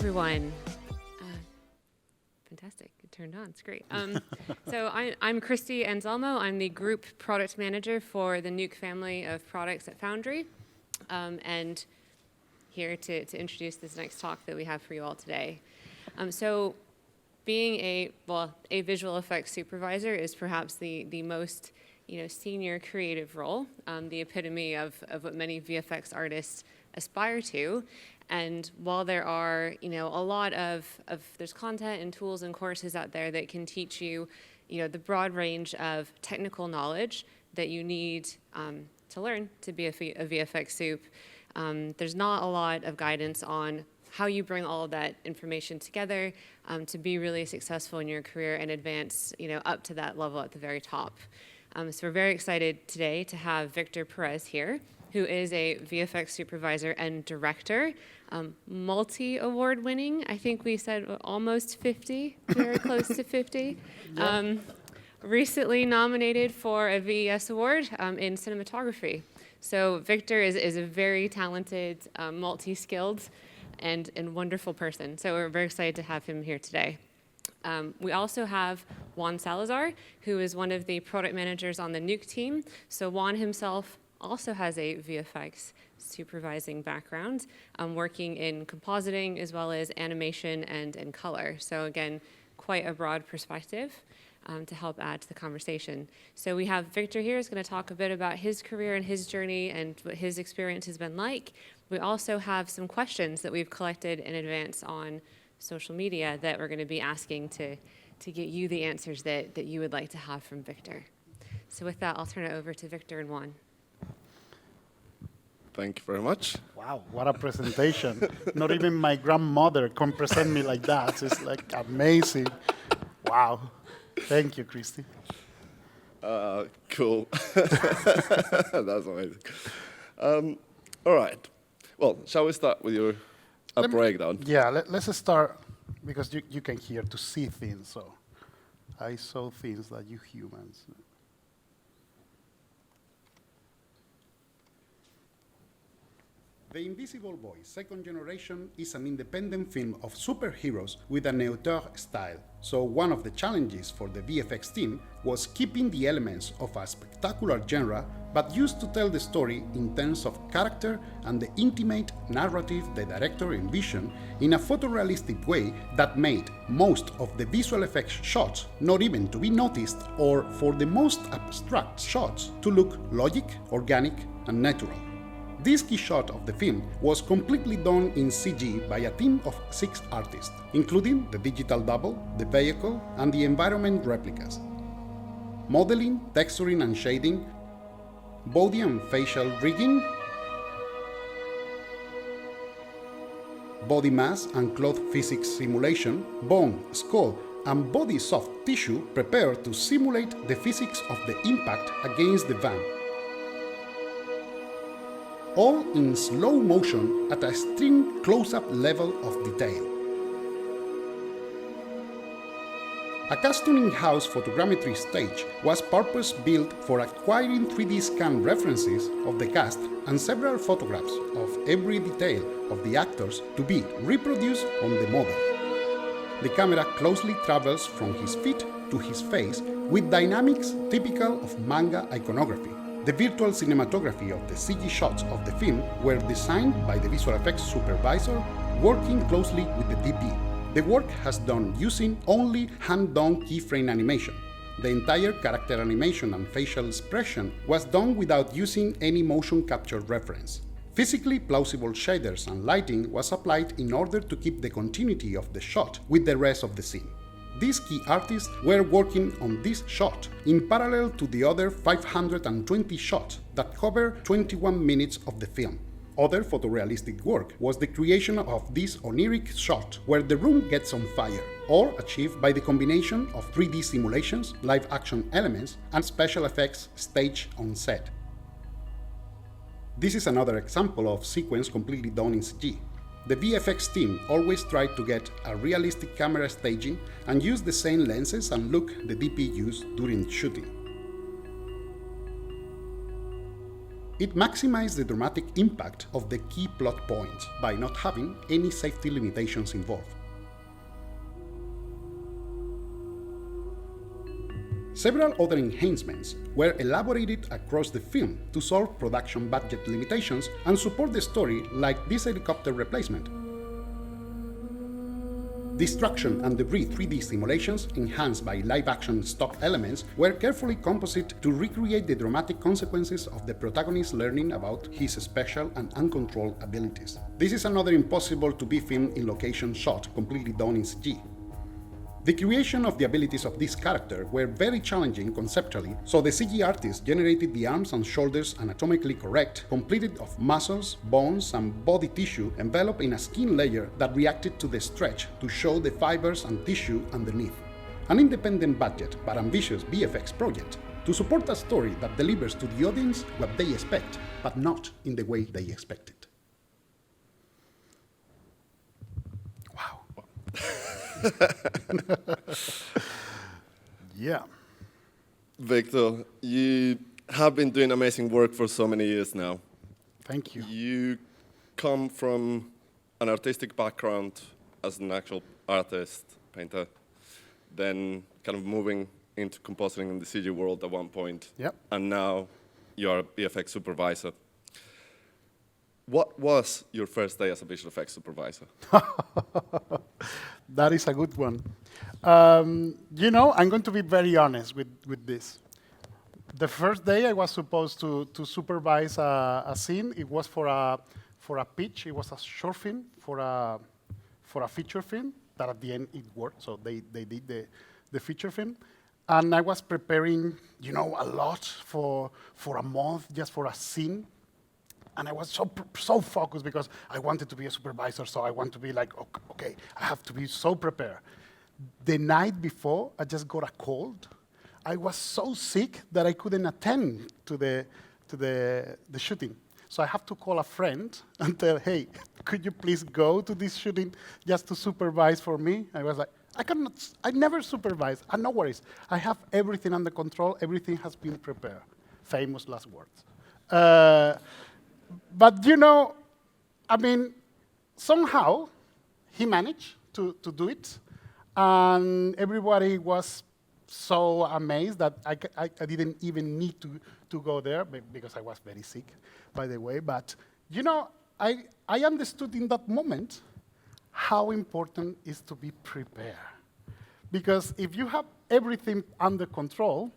everyone. Fantastic. It turned on. It's great. So I'm Christy Anselmo. I'm the Group Product Manager for the Nuke family of products at Foundry, and here to introduce this next talk that we have for you all today. So being a visual effects supervisor is perhaps the most senior creative role, the epitome of what many VFX artists aspire to. And while there are, a lot of there's content and tools and courses out there that can teach you, the broad range of technical knowledge that you need to learn to be a VFX soup, there's not a lot of guidance on how you bring all of that information together to be really successful in your career and advance, up to that level at the very top. So we're very excited today to have Victor Perez here, who is a VFX supervisor and director, multi-award winning. I think we said almost 50, very close to 50. Recently nominated for a VES award in cinematography. So Victor is a very talented, multi-skilled, and wonderful person. So we're very excited to have him here today. We also have Juan Salazar, who is one of the product managers on the Nuke team. So Juan himself also has a VFX supervising background, working in compositing as well as animation and color. So again, quite a broad perspective to help add to the conversation. So we have Victor here who's going to talk a bit about his career and his journey and what his experience has been like. We also have some questions that we've collected in advance on social media that we're going to be asking to get you the answers that you would like to have from Victor. So with that, I'll turn it over to Victor and Juan. Thank you very much. Wow, what a presentation. Not even my grandmother can present me like that. It's like amazing. Wow. Thank you, Christy. Cool. That's amazing. All right. Well, shall we start with your breakdown? Yeah, let's start, because you can hear to see things. So I saw things that you humans. The Invisible Boy, second generation, is an independent film of superheroes with an auteur style. So one of the challenges for the VFX team was keeping the elements of a spectacular genre, but used to tell the story in terms of character and the intimate narrative the director envisioned in a photorealistic way that made most of the visual effects shots not even to be noticed, or for the most abstract shots to look logic, organic, and natural. This key shot of the film was completely done in CG by a team of 6 artists, including the digital double, the vehicle, and the environment replicas. Modeling, texturing and shading, body and facial rigging, body mass and cloth physics simulation, bone, skull, and body soft tissue prepared to simulate the physics of the impact against the van. All in slow motion at a extreme close-up level of detail. A custom in-house photogrammetry stage was purpose-built for acquiring 3D scan references of the cast and several photographs of every detail of the actors to be reproduced on the model. The camera closely travels from his feet to his face with dynamics typical of manga iconography. The virtual cinematography of the CG shots of the film were designed by the visual effects supervisor, working closely with the DP. The work has done using only hand-done keyframe animation. The entire character animation and facial expression was done without using any motion capture reference. Physically plausible shaders and lighting was applied in order to keep the continuity of the shot with the rest of the scene. These key artists were working on this shot in parallel to the other 520 shots that cover 21 minutes of the film. Other photorealistic work was the creation of this oniric shot where the room gets on fire, all achieved by the combination of 3D simulations, live action elements, and special effects staged on set. This is another example of sequence completely done in CG. The VFX team always tried to get a realistic camera staging and use the same lenses and look the DP used during shooting. It maximized the dramatic impact of the key plot points by not having any safety limitations involved. Several other enhancements were elaborated across the film to solve production budget limitations and support the story, like this helicopter replacement. Destruction and debris 3D simulations, enhanced by live-action stock elements, were carefully composited to recreate the dramatic consequences of the protagonist learning about his special and uncontrolled abilities. This is another impossible to be filmed in location shot, completely done in CG. The creation of the abilities of this character were very challenging conceptually, so the CG artist generated the arms and shoulders anatomically correct, completed of muscles, bones, and body tissue enveloped in a skin layer that reacted to the stretch to show the fibers and tissue underneath. An independent budget but ambitious VFX project to support a story that delivers to the audience what they expect, but not in the way they expect it. Wow. Yeah. Victor, you have been doing amazing work for so many years now. Thank you. You come from an artistic background as an actual artist, painter, then kind of moving into compositing in the CG world at one point. Yep. And now you are a VFX supervisor. What was your first day as a visual effects supervisor? That is a good one. You know, I'm going to be very honest with this. The first day I was supposed to supervise a scene. It was for a pitch. It was a short film for a feature film that at the end it worked. So they did the feature film. And I was preparing, you know, a lot for a month just for a scene. And I was so focused because I wanted to be a supervisor, so I want to be like, okay, I have to be so prepared. The night before, I just got a cold. I was so sick that I couldn't attend to the shooting. So I have to call a friend and tell, hey, could you please go to this shooting just to supervise for me? I was like, I never supervise. No worries. I have everything under control. Everything has been prepared. Famous last words. But, you know, I mean, somehow he managed to do it. And everybody was so amazed that I didn't even need to go there because I was very sick, by the way. But, you know, I understood in that moment how important it is to be prepared. Because if you have everything under control,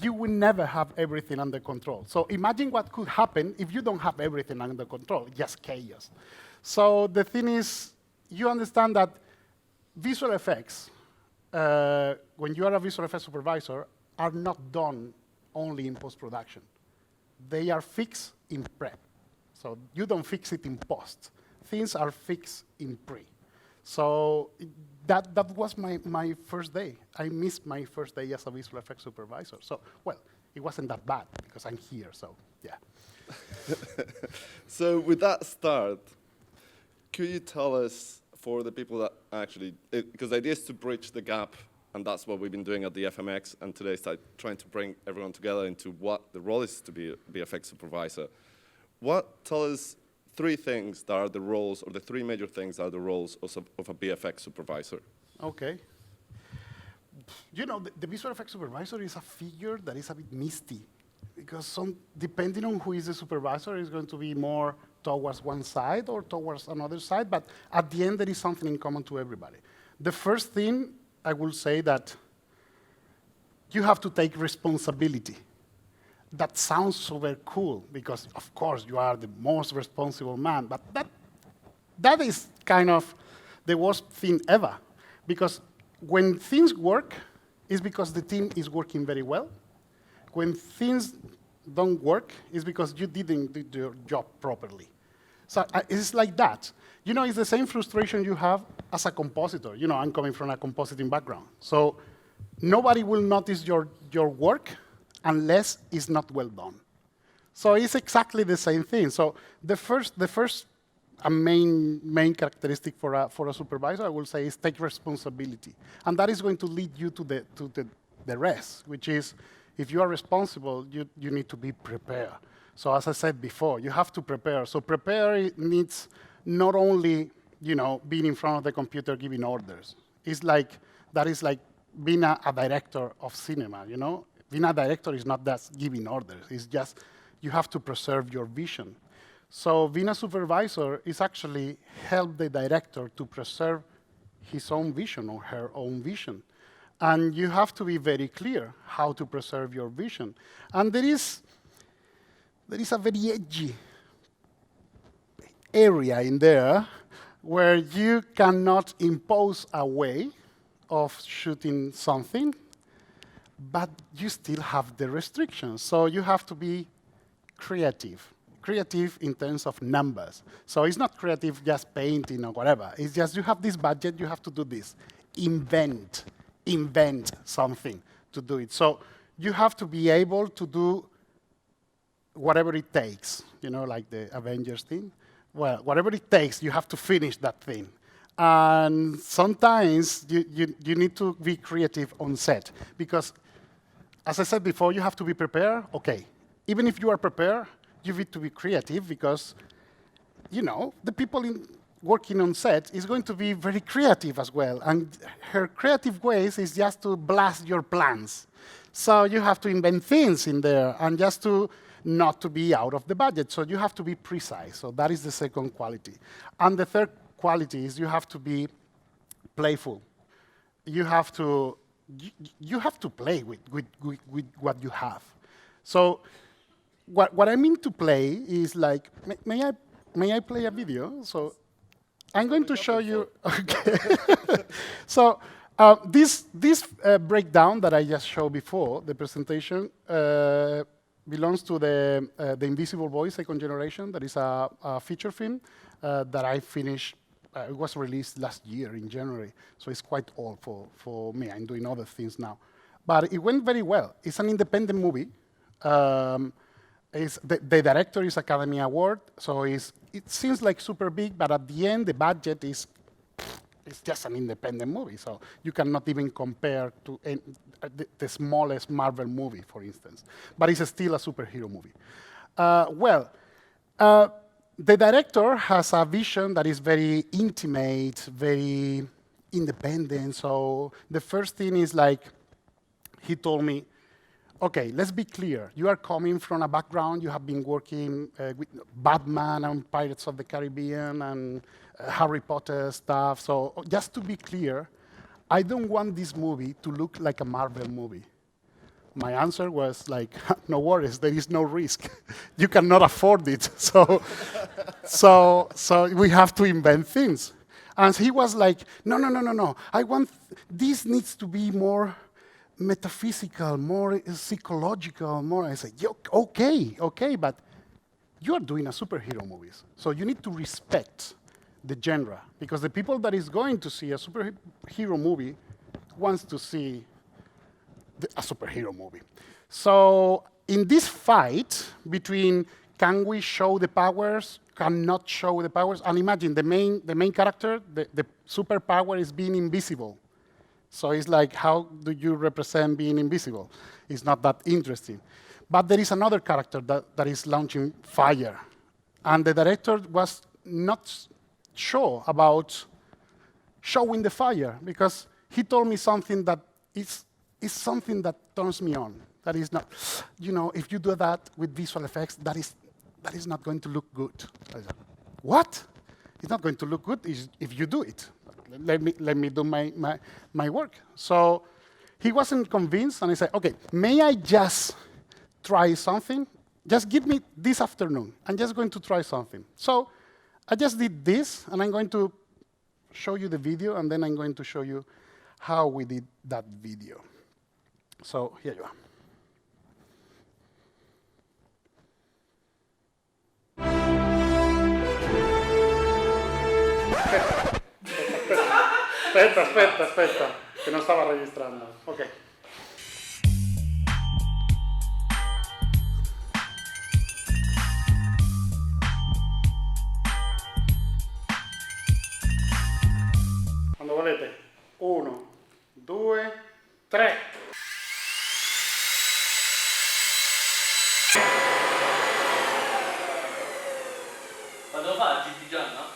you will never have everything under control. So imagine what could happen if you don't have everything under control, just chaos. So the thing is, you understand that visual effects, when you are a visual effects supervisor, are not done only in post-production. They are fixed in prep. So you don't fix it in post. Things are fixed in pre. So that was my first day. I missed my first day as a visual effects supervisor. So, well, it wasn't that bad because I'm here, so yeah. So with that start, could you tell us, for the people that actually, because the idea is to bridge the gap, and that's what we've been doing at the FMX, and today is trying to bring everyone together into what the role is to be a VFX supervisor. Tell us three things that are the roles, or the three major things that are the roles of a VFX supervisor. Okay. You know, the visual effects supervisor is a figure that is a bit misty, because depending on who is the supervisor, is going to be more towards one side or towards another side, but at the end there is something in common to everybody. The first thing I will say that you have to take responsibility. That sounds super cool because, of course, you are the most responsible man, but that is kind of the worst thing ever. Because when things work, it's because the team is working very well. When things don't work, it's because you didn't do your job properly. So it's like that. You know, it's the same frustration you have as a compositor. You know, I'm coming from a compositing background. So nobody will notice your work unless it's not well done. So it's exactly the same thing. So the first main characteristic for a supervisor, I will say, is take responsibility. And that is going to lead you to the rest, which is, if you are responsible, you need to be prepared. So as I said before, you have to prepare. So prepare needs not only, being in front of the computer giving orders. That is like being a director of cinema, Being a director is not just giving orders. It's just you have to preserve your vision. So being a supervisor is actually help the director to preserve his own vision or her own vision. And you have to be very clear how to preserve your vision. And there is a very edgy area in there where you cannot impose a way of shooting something, but you still have the restrictions. So you have to be creative. Creative in terms of numbers. So it's not creative just painting or whatever. It's just you have this budget, you have to do this. Invent something to do it. So you have to be able to do whatever it takes, like the Avengers thing. Well, whatever it takes, you have to finish that thing. And sometimes you need to be creative on set. Because, as I said before, you have to be prepared. OK, even if you are prepared, you need to be creative because, the people working on set is going to be very creative as well. And her creative ways is just to blast your plans. So you have to invent things in there and just to not to be out of the budget. So you have to be precise. So that is the second quality. And the third quality is you have to be playful. You have to play with what you have. So what I mean to play is like, may I play a video? So I'm going to show you. Okay. So this breakdown that I just showed before, the presentation, belongs to the Invisible Boy second generation. That is a feature film that I finished. It was released last year in January, so it's quite old for me. I'm doing other things now. But it went very well. It's an independent movie. The director is Academy Award, so it seems like super big, but at the end, the budget is just an independent movie. So you cannot even compare to the smallest Marvel movie, for instance. But it's still a superhero movie. The director has a vision that is very intimate, very independent. So the first thing is like, he told me, OK, let's be clear. You are coming from a background. You have been working with Batman and Pirates of the Caribbean and Harry Potter stuff. So just to be clear, I don't want this movie to look like a Marvel movie. My answer was like, no worries, there is no risk. You cannot afford it. So we have to invent things. And he was like, no. I want, this needs to be more metaphysical, more psychological, more. I said, okay, but you are doing a superhero movies. So you need to respect the genre, because the people that is going to see a superhero movie wants to see a superhero movie. So in this fight between can we show the powers, cannot show the powers, and imagine the main character, the superpower is being invisible. So it's like, how do you represent being invisible? It's not that interesting. But there is another character that is launching fire. And the director was not sure about showing the fire, because he told me something that is something that turns me on. That is not, if you do that with visual effects, that is not going to look good. I said, what? It's not going to look good if you do it. Let me do my work. So he wasn't convinced, and I said, OK, may I just try something? Just give me this afternoon. I'm just going to try something. So I just did this, and I'm going to show you the video, and then I'm going to show you how we did that video. So here you are. Aspetta, che non stava registrando. Ok. Quando volete. 1, 2, 3. lo fa GT Gianna?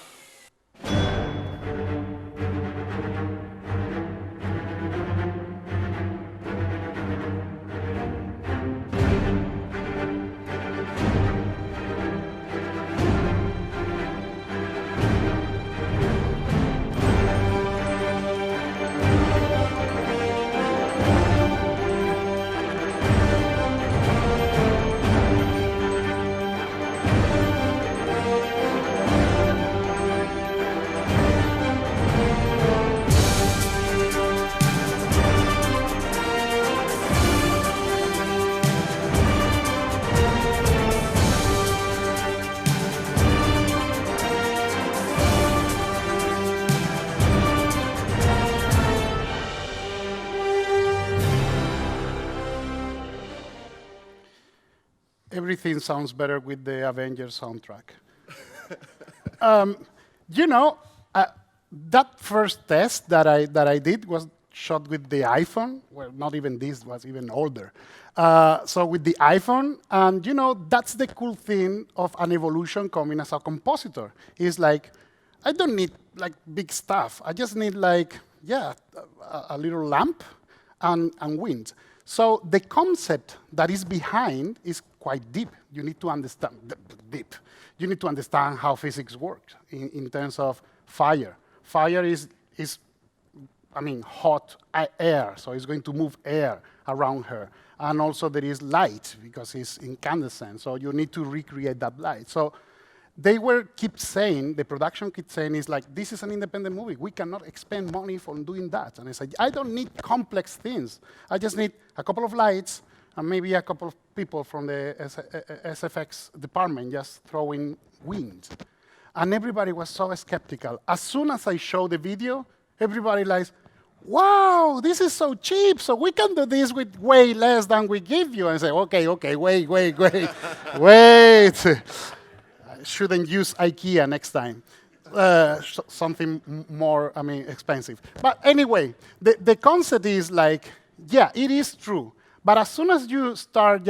Everything sounds better with the Avengers soundtrack. You know, that first test that I did was shot with the iPhone. Well, not even this, was even older. So with the iPhone, and you know, that's the cool thing of an evolution coming as a compositor. Is like, I don't need like big stuff. I just need like, yeah, a little lamp and wind. So the concept that is behind is quite deep. You need to understand deep. You need to understand how physics works in terms of fire. Fire is I mean, hot air, so it's going to move air around her. And also there is light, because it's incandescent, so you need to recreate that light. So they keep saying, the production keeps saying, is like, this is an independent movie. We cannot expend money for doing that. And I said, I don't need complex things. I just need a couple of lights and maybe a couple of people from the SFX department just throwing wind. And everybody was so skeptical. As soon as I showed the video, everybody like, wow, this is so cheap, so we can do this with way less than we give you. And I say, okay, wait. Wait. I shouldn't use IKEA next time. Something more, expensive. But anyway, the concept is like, yeah, it is true. But as soon as you start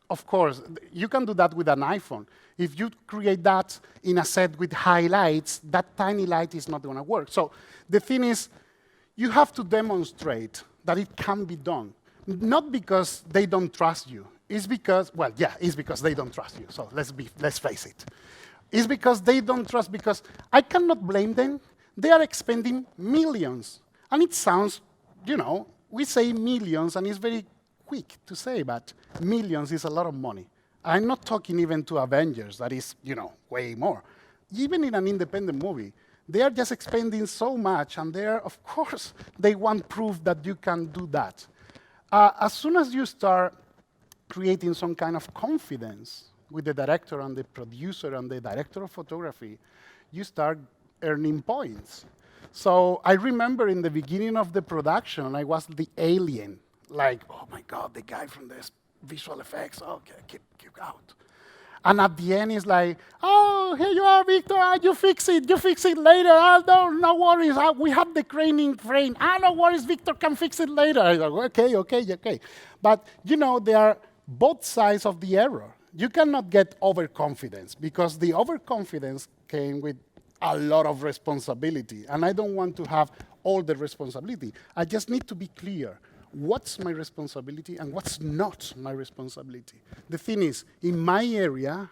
of course, you can do that with an iPhone. If you create that in a set with highlights, that tiny light is not going to work. So the thing is, you have to demonstrate that it can be done. Not because they don't trust you. It's because, well, yeah, it's because they don't trust you. So let's face it. It's because they don't trust, because I cannot blame them. They are expending millions. And it sounds, we say millions, and it's very quick to say, but millions is a lot of money. I'm not talking even to Avengers, that is, way more. Even in an independent movie, they are just expending so much, and of course, they want proof that you can do that. As soon as you start creating some kind of confidence with the director and the producer and the director of photography, you start earning points. So I remember in the beginning of the production, I was the alien. Like, oh my God, the guy from this visual effects, okay, keep out. And at the end, it's like, oh, here you are, Victor, you fix it later. No worries, we have the craning frame. No worries, Victor can fix it later. I go, okay. But, there are both sides of the error. You cannot get overconfidence, because the overconfidence came with a lot of responsibility. And I don't want to have all the responsibility. I just need to be clear. What's my responsibility and what's not my responsibility? The thing is, in my area,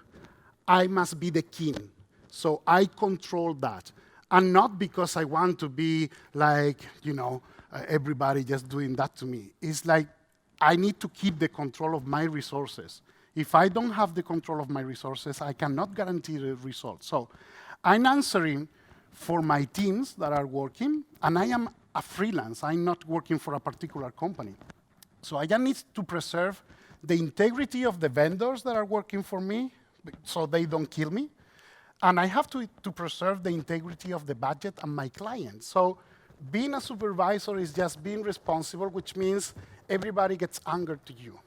I must be the king. So I control that. And not because I want to be like, everybody just doing that to me. It's like, I need to keep the control of my resources. If I don't have the control of my resources, I cannot guarantee the results. So I'm answering for my teams that are working, and I am a freelance. I'm not working for a particular company. So I just need to preserve the integrity of the vendors that are working for me so they don't kill me. And I have to preserve the integrity of the budget and my clients. So being a supervisor is just being responsible, which means everybody gets angered to you.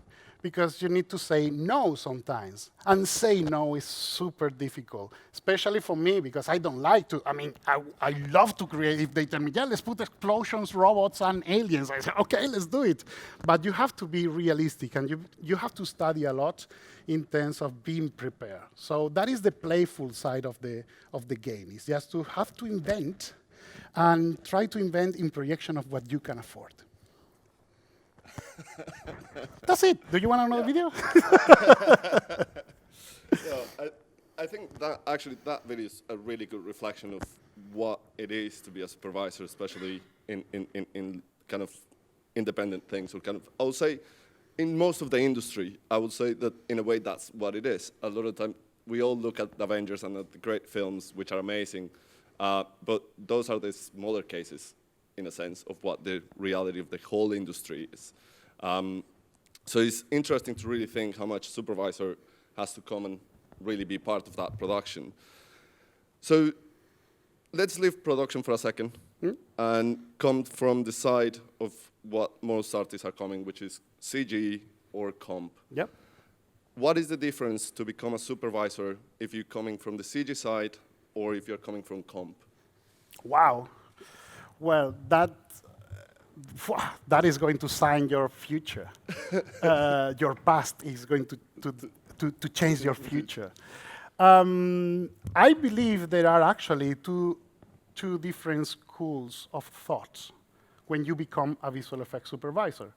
because you need to say no sometimes. And say no is super difficult, especially for me, because I don't like to, I love to create. If they tell me, yeah, let's put explosions, robots, and aliens, I say, okay, let's do it. But you have to be realistic, and you have to study a lot in terms of being prepared. So that is the playful side of the game. It's just to have to invent and try to invent in projection of what you can afford. That's it. Do you want another video? I think that actually that video is a really good reflection of what it is to be a supervisor, especially in kind of independent things. Or kind of, I would say, in most of the industry, I would say that in a way that's what it is. A lot of time we all look at the Avengers and at the great films, which are amazing, but those are the smaller cases, in a sense, of what the reality of the whole industry is. So it's interesting to really think how much supervisor has to come and really be part of that production. So let's leave production for a second and come from the side of what most artists are coming, which is CG or comp. Yep. What is the difference to become a supervisor if you're coming from the CG side or if you're coming from comp? Wow. Well, that is going to sign your future. Your past is going to change your future. I believe there are actually two different schools of thought when you become a visual effects supervisor.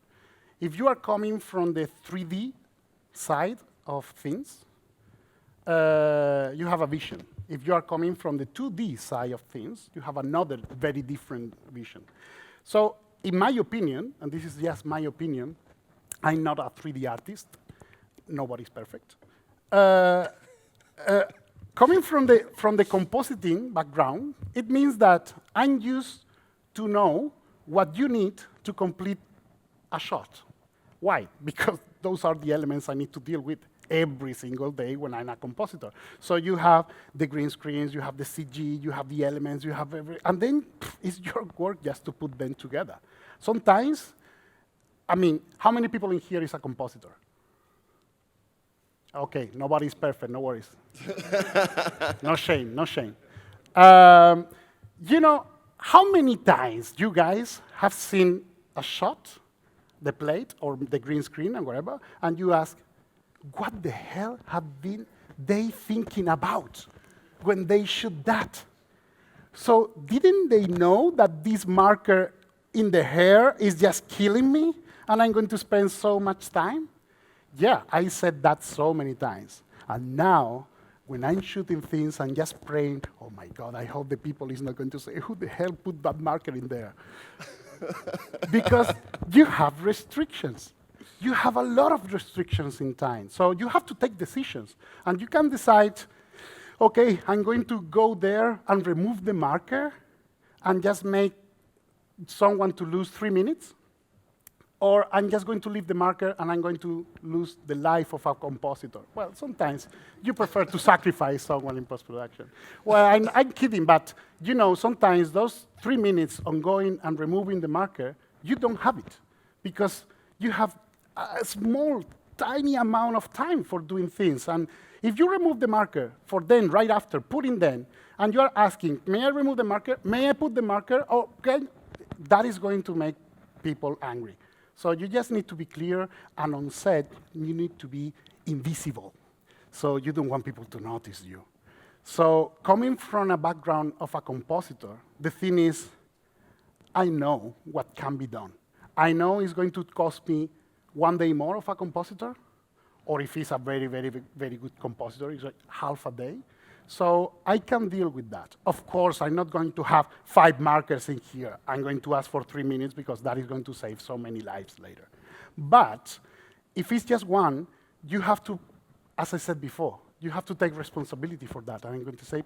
If you are coming from the 3D side of things, you have a vision. If you are coming from the 2D side of things, you have another very different vision. So in my opinion, and this is just my opinion, I'm not a 3D artist. Nobody's perfect. Coming from the compositing background, it means that I'm used to know what you need to complete a shot. Why? Because those are the elements I need to deal with every single day when I'm a compositor. So you have the green screens, you have the CG, you have the elements, you have and then it's your work just to put them together. Sometimes, how many people in here is a compositor? Okay, nobody's perfect, no worries. No shame, no shame. You know, how many times you guys have seen a shot, the plate or the green screen and whatever, and you ask, what the hell have been they thinking about when they shoot that? So didn't they know that this marker in the hair is just killing me and I'm going to spend so much time? Yeah, I said that so many times. And now, when I'm shooting things, I'm just praying, oh my God, I hope the people is not going to say, who the hell put that marker in there? Because you have restrictions. You have a lot of restrictions in time. So you have to take decisions. And you can decide, okay, I'm going to go there and remove the marker and just make someone to lose 3 minutes. Or I'm just going to leave the marker and I'm going to lose the life of a compositor. Well, sometimes you prefer to sacrifice someone in post-production. Well, I'm kidding, but you know, sometimes those 3 minutes on going and removing the marker, you don't have it because you have a small, tiny amount of time for doing things. And if you remove the marker for then, right after, putting then, and you are asking, may I remove the marker? May I put the marker? Okay, that is going to make people angry. So you just need to be clear, and on set, you need to be invisible. So you don't want people to notice you. So coming from a background of a compositor, the thing is, I know what can be done. I know it's going to cost me 1 day more of a compositor, or if he's a very, very, very good compositor, it's like half a day. So I can deal with that. Of course, I'm not going to have 5 markers in here. I'm going to ask for 3 minutes because that is going to save so many lives later. But if it's just one, you have to, as I said before, you have to take responsibility for that. And I'm going to say,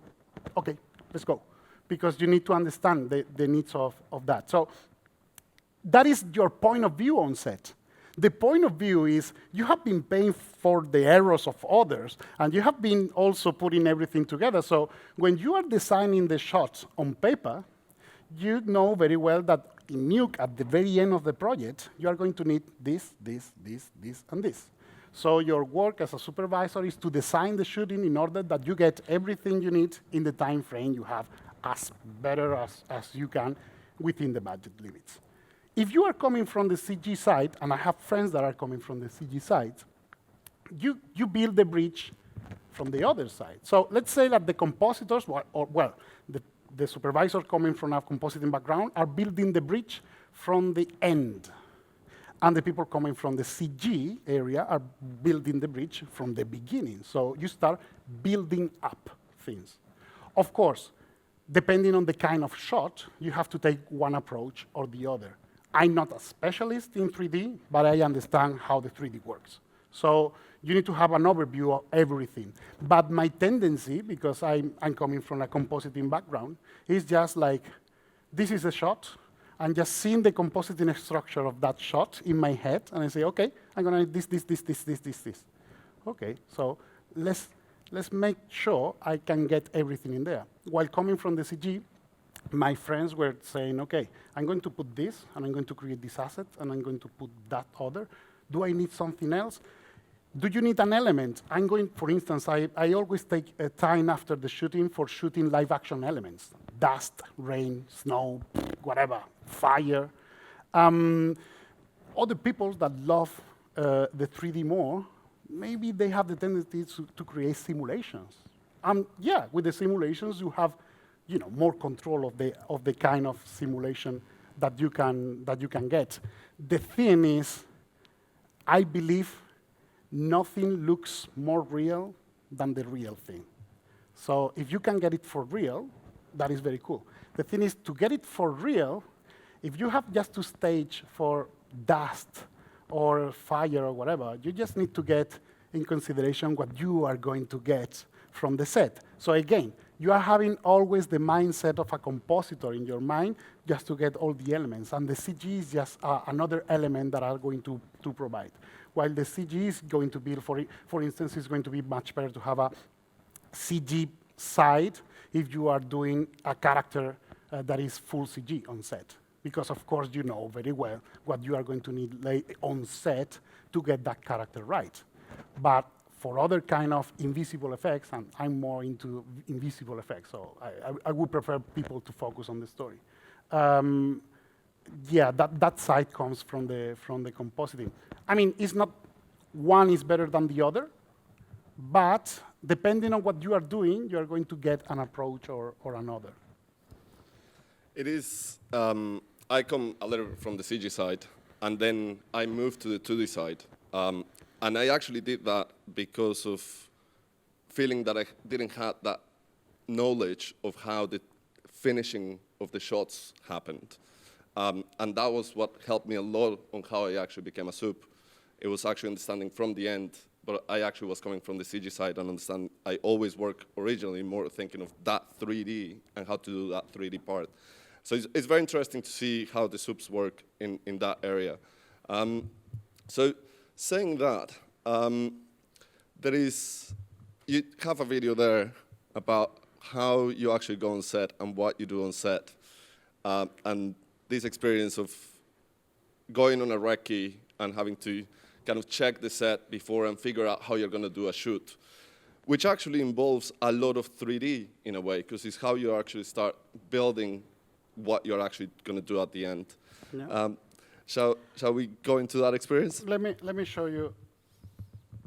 okay, let's go. Because you need to understand the needs of that. So that is your point of view on set. The point of view is you have been paying for the errors of others, and you have been also putting everything together. So when you are designing the shots on paper, you know very well that in Nuke, at the very end of the project, you are going to need this, this, this, this, and this. So your work as a supervisor is to design the shooting in order that you get everything you need in the time frame you have as better as you can within the budget limits. If you are coming from the CG side, and I have friends that are coming from the CG side, you build the bridge from the other side. So let's say that the compositors, the supervisor coming from a compositing background are building the bridge from the end. And the people coming from the CG area are building the bridge from the beginning. So you start building up things. Of course, depending on the kind of shot, you have to take one approach or the other. I'm not a specialist in 3D, but I understand how the 3D works. So you need to have an overview of everything. But my tendency, because I'm coming from a compositing background, is just like, this is a shot. I'm just seeing the compositing structure of that shot in my head, and I say, OK, I'm going to need this. OK, so let's make sure I can get everything in there. While coming from the CG, my friends were saying, OK, I'm going to put this, and I'm going to create this asset, and I'm going to put that other. Do I need something else? Do you need an element? I'm going, for instance, I always take a time after the shooting for shooting live action elements. Dust, rain, snow, whatever, fire. Other people that love the 3D more, maybe they have the tendency to create simulations. Yeah, with the simulations, you have more control of the kind of simulation that you can get. The thing is, I believe nothing looks more real than the real thing. So if you can get it for real, that is very cool. The thing is, to get it for real, if you have just to stage for dust or fire or whatever, you just need to get in consideration what you are going to get from the set. So again, you are having always the mindset of a compositor in your mind just to get all the elements. And the CG is just another element that are going to provide. While the CG is going to be, for instance, it's going to be much better to have a CG side if you are doing a character that is full CG on set. Because, of course, you know very well what you are going to need on set to get that character right. But for other kind of invisible effects, and I'm more into invisible effects, so I would prefer people to focus on the story. Yeah, that side comes from the compositing. I mean, it's not one is better than the other, but depending on what you are doing, you are going to get an approach or another. It is, I come a little from the CG side, and then I moved to the 2D side. And I actually did that because of feeling that I didn't have that knowledge of how the finishing of the shots happened. And that was what helped me a lot on how I actually became a sup. It was actually understanding from the end, but I actually was coming from the CG side and understand I always work originally more thinking of that 3D and how to do that 3D part. So it's very interesting to see how the sups work in that area. So saying that, you have a video there about how you actually go on set and what you do on set. And this experience of going on a recce and having to kind of check the set before and figure out how you're going to do a shoot, which actually involves a lot of 3D in a way, because it's how you actually start building what you're actually going to do at the end. Yeah. Shall we go into that experience? Let me show you.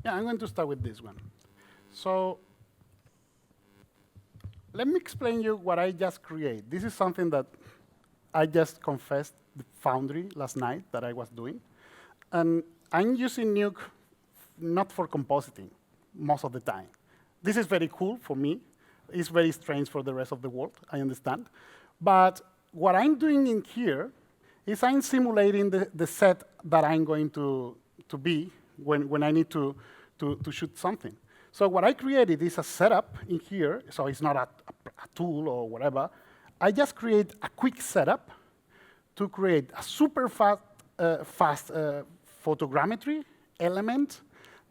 Yeah, I'm going to start with this one. So let me explain you what I just created. This is something that I just confessed the Foundry last night that I was doing. And I'm using Nuke not for compositing most of the time. This is very cool for me. It's very strange for the rest of the world, I understand. But what I'm doing in here is I'm simulating the set that I'm going to be when I need to shoot something. So what I created is a setup in here. So it's not a tool or whatever. I just create a quick setup to create a super fast photogrammetry element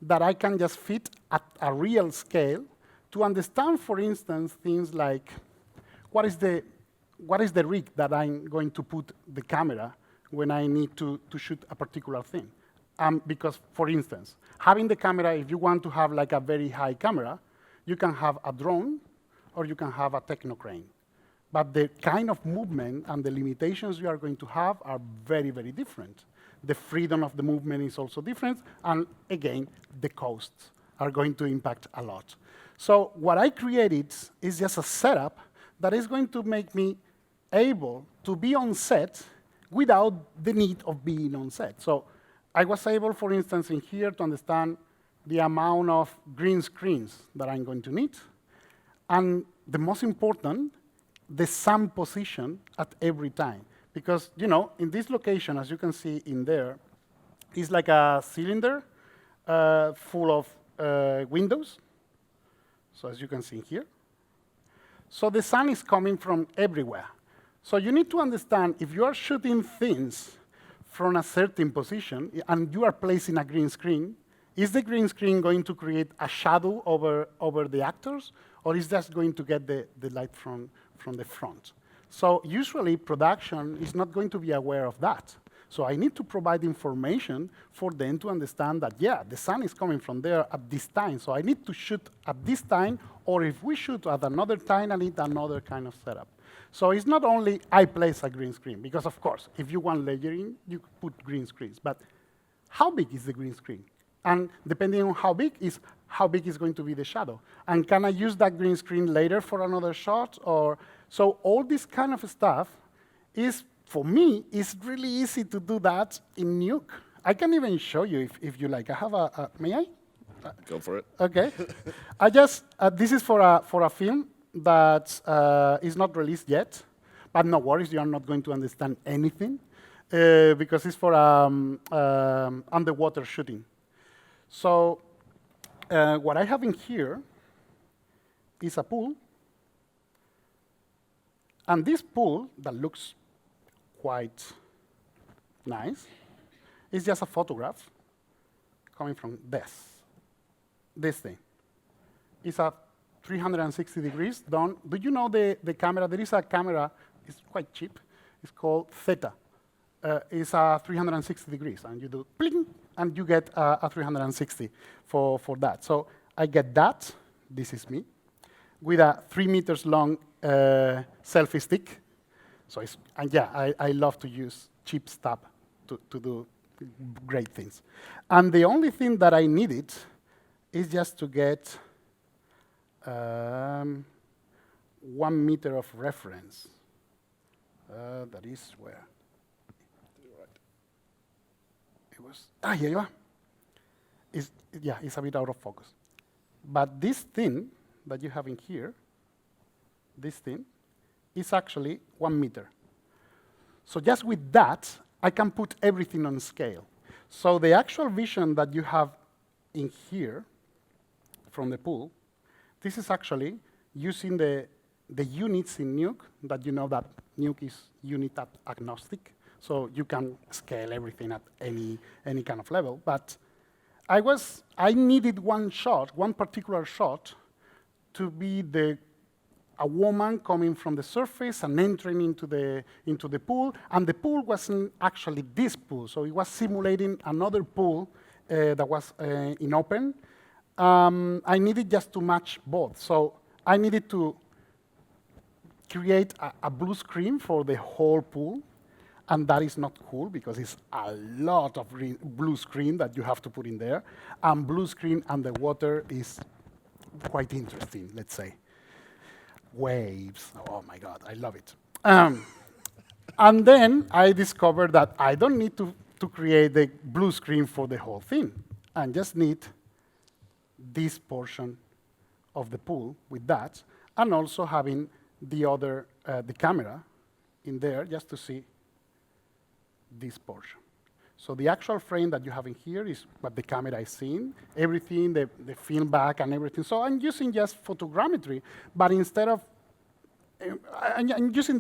that I can just fit at a real scale to understand, for instance, things like what is the rig that I'm going to put the camera when I need to shoot a particular thing. Because, for instance, having the camera, if you want to have like a very high camera, you can have a drone or you can have a techno crane. But the kind of movement and the limitations you are going to have are very, very different. The freedom of the movement is also different, and again, the costs are going to impact a lot. So what I created is just a setup that is going to make me able to be on set without the need of being on set. So I was able, for instance, in here to understand the amount of green screens that I'm going to need, and the most important, the sun position at every time. Because, you know, in this location, as you can see in there, is like a cylinder full of windows. So as you can see here. So the sun is coming from everywhere. So you need to understand, if you are shooting things from a certain position, and you are placing a green screen, is the green screen going to create a shadow over the actors, or is that going to get the light from the front? So usually, production is not going to be aware of that. So I need to provide information for them to understand that, yeah, the sun is coming from there at this time, so I need to shoot at this time, or if we shoot at another time, I need another kind of setup. So it's not only I place a green screen, because of course, if you want layering, you put green screens, but how big is the green screen? And depending on how big is going to be the shadow? And can I use that green screen later for another shot? So all this kind of stuff is, for me, it's really easy to do that in Nuke. I can even show you if you like. I have may I? Go for it. Okay. This is for a film that is not released yet, but no worries, you are not going to understand anything because it's for underwater shooting. So what I have in here is a pool, and this pool that looks quite nice is just a photograph coming from this thing. It's a 360 degrees done. Do you know the camera? There is a camera, it's quite cheap. It's called Theta. It's a 360 degrees, and you do bling, and you get a 360 for that. So I get that, this is me, with a 3 meters long selfie stick. So and yeah, I love to use cheap stuff to do great things. And the only thing that I needed is just to get 1 meter of reference. That is where? It was, here you are. It's a bit out of focus. But this thing that you have in here, this thing, is actually 1 meter. So just with that, I can put everything on scale. So the actual vision that you have in here from the pool, this is actually using the units in Nuke, that you know that Nuke is unit agnostic. So you can scale everything at any kind of level. But I needed one particular shot, to be a woman coming from the surface and entering into the pool. And the pool wasn't actually this pool, so it was simulating another pool that was in open. I needed just to match both. So I needed to create a blue screen for the whole pool. And that is not cool, because it's a lot of blue screen that you have to put in there. And blue screen underwater is quite interesting, let's say. Waves, oh my God, I love it. And then I discovered that I don't need to create the blue screen for the whole thing. I just need this portion of the pool with that, and also having the camera in there just to see this portion. So the actual frame that you have in here is what the camera is seeing, everything, the film back and everything. So I'm using just photogrammetry, but instead of, I'm using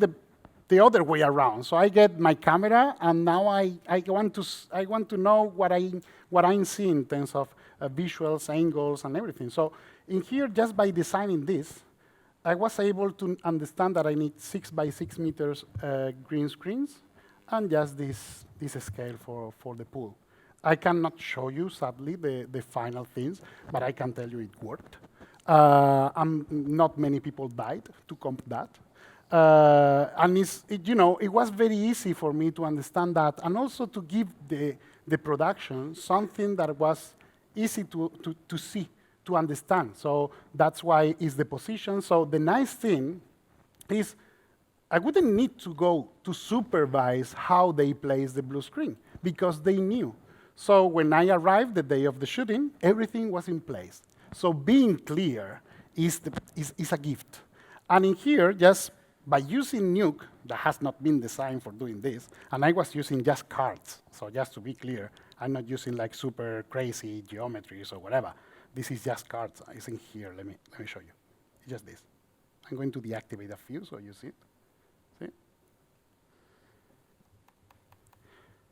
the other way around. So I get my camera, and now I want to know what I'm seeing in terms of visuals, angles, and everything. So in here, just by designing this, I was able to understand that I need 6 by 6 meters green screens, and just this scale for the pool. I cannot show you, sadly, the final things, but I can tell you it worked. Not many people died to comp that. And it was very easy for me to understand that, and also to give the production something that was easy to see, to understand. So that's why it's the position. So the nice thing is I wouldn't need to go to supervise how they place the blue screen, because they knew. So when I arrived the day of the shooting, everything was in place. So being clear is a gift. And in here, just by using Nuke, that has not been designed for doing this, and I was using just cards. So just to be clear, I'm not using like super crazy geometries or whatever. This is just cards. It's in here. Let me show you. It's just this. I'm going to deactivate a few so you see it. See?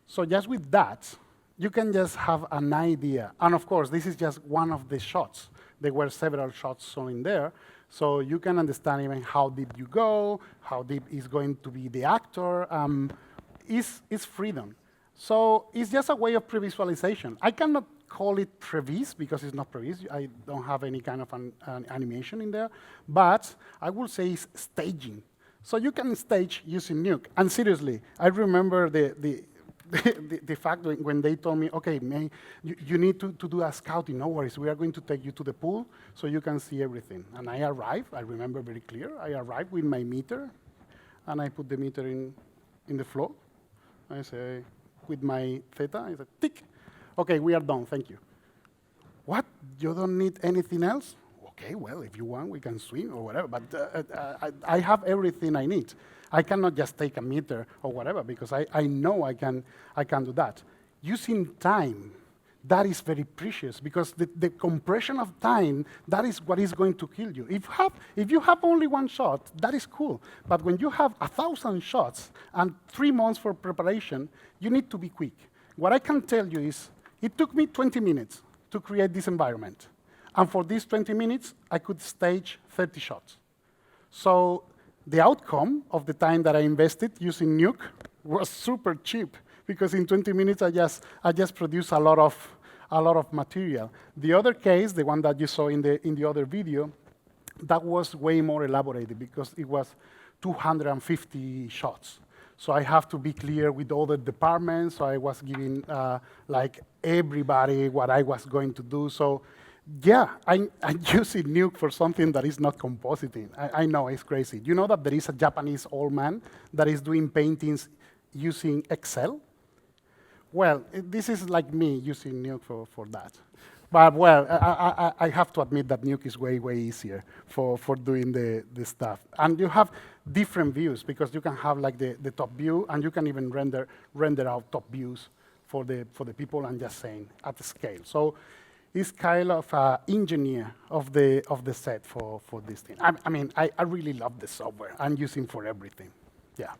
So just with that, you can just have an idea. And of course, this is just one of the shots. There were several shots shown in there. So you can understand even how deep you go, how deep is going to be the actor. It's freedom. So it's just a way of pre-visualization. I cannot call it previs because it's not previs. I don't have any kind of an animation in there. But I will say it's staging. So you can stage using Nuke. And seriously, I remember the fact when they told me, okay, you need to do a scouting, no worries, we are going to take you to the pool so you can see everything. And I arrived, I remember very clear, I arrived with my meter, and I put the meter in the floor. I say, with my theta, I said, tick. Okay, we are done, thank you. What, you don't need anything else? Okay, well, if you want, we can swim or whatever, but I have everything I need. I cannot just take a meter or whatever, because I know I can do that. Using time, that is very precious, because the compression of time, that is what is going to kill you. If you have only one shot, that is cool. But when you have 1,000 shots and 3 months for preparation, you need to be quick. What I can tell you is, it took me 20 minutes to create this environment. And for these 20 minutes, I could stage 30 shots. So the outcome of the time that I invested using Nuke was super cheap, because in 20 minutes I just produced a lot of material. The other case, the one that you saw in the other video, that was way more elaborated because it was 250 shots. So I have to be clear with all the departments. So I was giving like everybody what I was going to do. So yeah, I'm using Nuke for something that is not compositing. I know, it's crazy. You know that there is a Japanese old man that is doing paintings using Excel? Well, this is like me using Nuke for that. But well, I have to admit that Nuke is way, way easier for doing the stuff. And you have different views, because you can have like the top view, and you can even render out top views for the people, and just saying at the scale. So is kind of an engineer of the set for this thing. I mean, I really love the software. I'm using for everything. Yeah.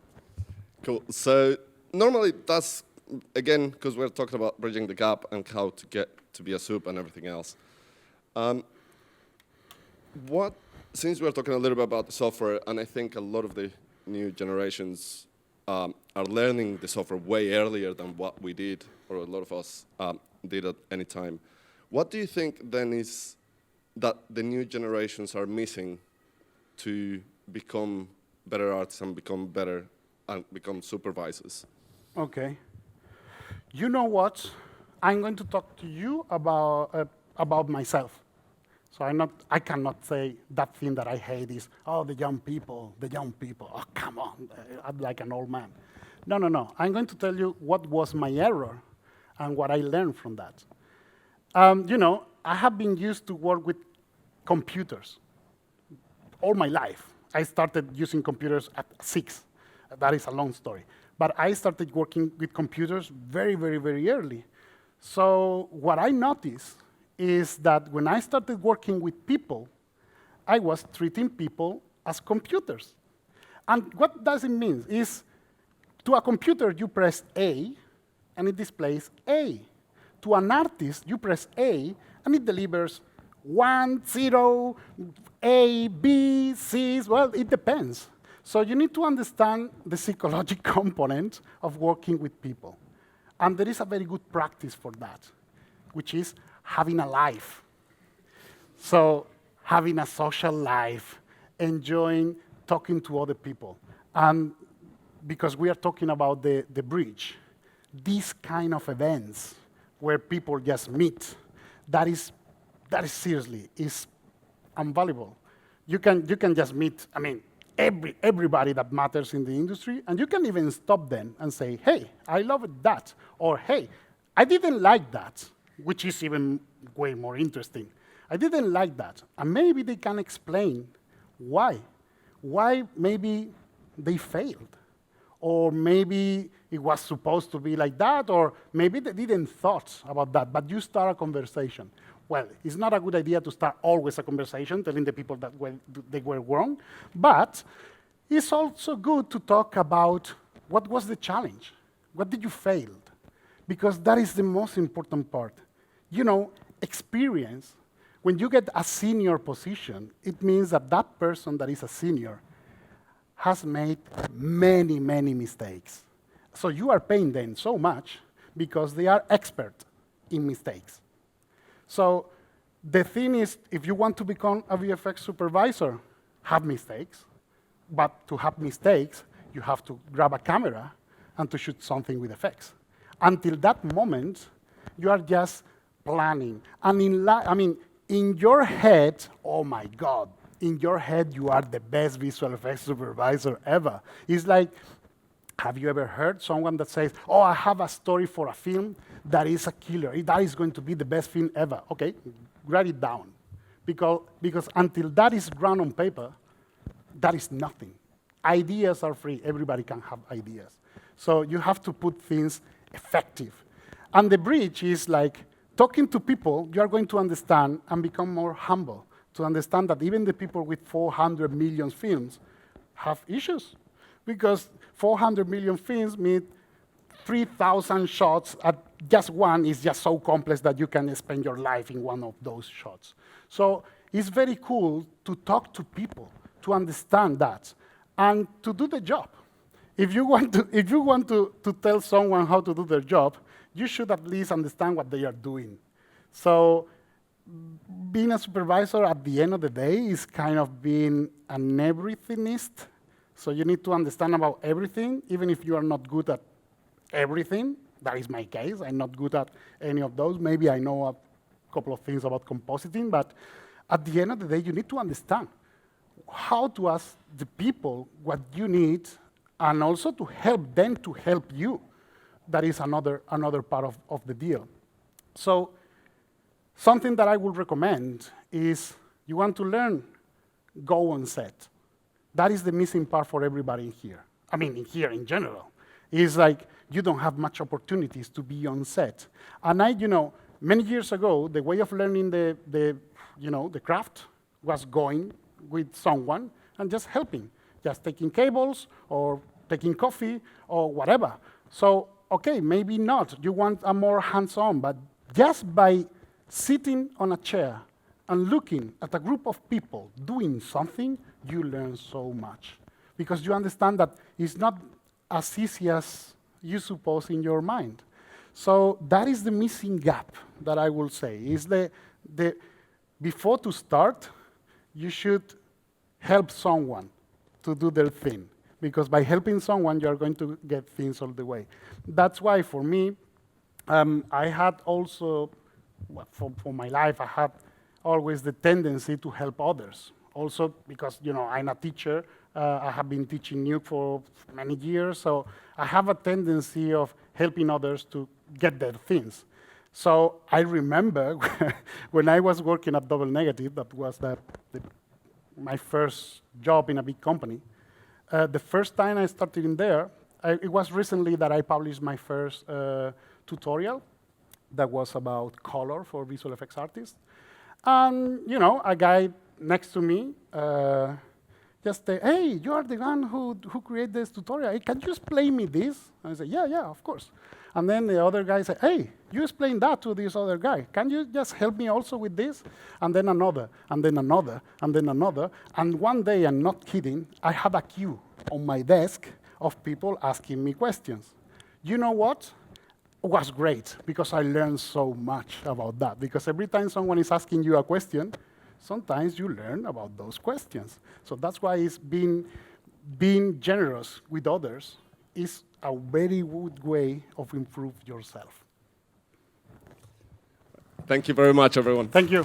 Cool. So normally that's, again, because we're talking about bridging the gap and how to get to be a soup and everything else. Since we're talking a little bit about the software, and I think a lot of the new generations are learning the software way earlier than what we did, or a lot of us did at any time. What do you think then is that the new generations are missing to become better artists and become supervisors? Okay. You know what? I'm going to talk to you about myself. So I cannot say that thing that I hate is, oh, the young people. Oh, come on, I'm like an old man. No. I'm going to tell you what was my error and what I learned from that. I have been used to work with computers all my life. I started using computers at 6. That is a long story. But I started working with computers very, very, very early. So what I noticed is that when I started working with people, I was treating people as computers. And what does it mean? Is to a computer, you press A, and it displays A. To an artist, you press A, and it delivers 1, 0, A, B, C. Well, it depends. So you need to understand the psychological component of working with people. And there is a very good practice for that, which is having a life. So having a social life, enjoying talking to other people. And because we are talking about the bridge, these kind of events where people just meet, that is seriously, is invaluable. You can just meet, I mean, everybody that matters in the industry, and you can even stop them and say, hey, I love that, or hey, I didn't like that, which is even way more interesting. I didn't like that. And maybe they can explain why. Why maybe they failed. Or maybe it was supposed to be like that, or maybe they didn't thought about that, but you start a conversation. Well, it's not a good idea to start always a conversation, telling the people that they were wrong, but it's also good to talk about what was the challenge. What did you fail? Because that is the most important part. You know, experience, when you get a senior position, it means that that person that is a senior has made many, many mistakes. So you are paying them so much because they are expert in mistakes. So the thing is, if you want to become a VFX supervisor, have mistakes. But to have mistakes, you have to grab a camera and to shoot something with effects. Until that moment, you are just planning. And in your head, oh my God, in your head, you are the best visual effects supervisor ever. It's like, have you ever heard someone that says, oh, I have a story for a film that is a killer. That is going to be the best film ever. Okay, write it down. Because until that is ground on paper, that is nothing. Ideas are free. Everybody can have ideas. So you have to put things effective. And the bridge is like talking to people you are going to understand and become more humble, to understand that even the people with 400 million films have issues. Because 400 million films mean 3,000 shots at just one is just so complex that you can spend your life in one of those shots. So it's very cool to talk to people, to understand that, and to do the job. If you want to tell someone how to do their job, you should at least understand what they are doing. So being a supervisor at the end of the day is kind of being an everythingist. So you need to understand about everything, even if you are not good at everything. That is my case. I'm not good at any of those. Maybe I know a couple of things about compositing, but at the end of the day, you need to understand how to ask the people what you need, and also to help them to help you. That is another part of the deal. So something that I would recommend is you want to learn, go on set. That is the missing part for everybody in here. I mean, in here in general. It's like you don't have much opportunities to be on set. And many years ago, the way of learning the craft was going with someone and just helping, just taking cables or taking coffee or whatever. So, okay, maybe not. You want a more hands-on, but just by sitting on a chair and looking at a group of people doing something, you learn so much. Because you understand that it's not as easy as you suppose in your mind. So that is the missing gap that I will say. Is before to start, you should help someone to do their thing. Because by helping someone, you are going to get things all the way. That's why, for me, I had also, for my life, I had always the tendency to help others. Also because, I'm a teacher. I have been teaching Nuke for many years, so I have a tendency of helping others to get their things. So I remember when I was working at Double Negative, that was my first job in a big company. The first time I started in there, it was recently that I published my first tutorial that was about color for visual effects artists. And, a guy next to me just say, hey, you are the one who created this tutorial. Hey, can you explain me this? And I say, yeah, of course. And then the other guy said, hey, you explain that to this other guy. Can you just help me also with this? And then another, and then another, and then another. And one day, I'm not kidding, I had a queue on my desk of people asking me questions. You know what? was great because I learned so much about that. Because every time someone is asking you a question, sometimes you learn about those questions. So that's why it's being generous with others is a very good way of improve yourself. Thank you very much, everyone. Thank you.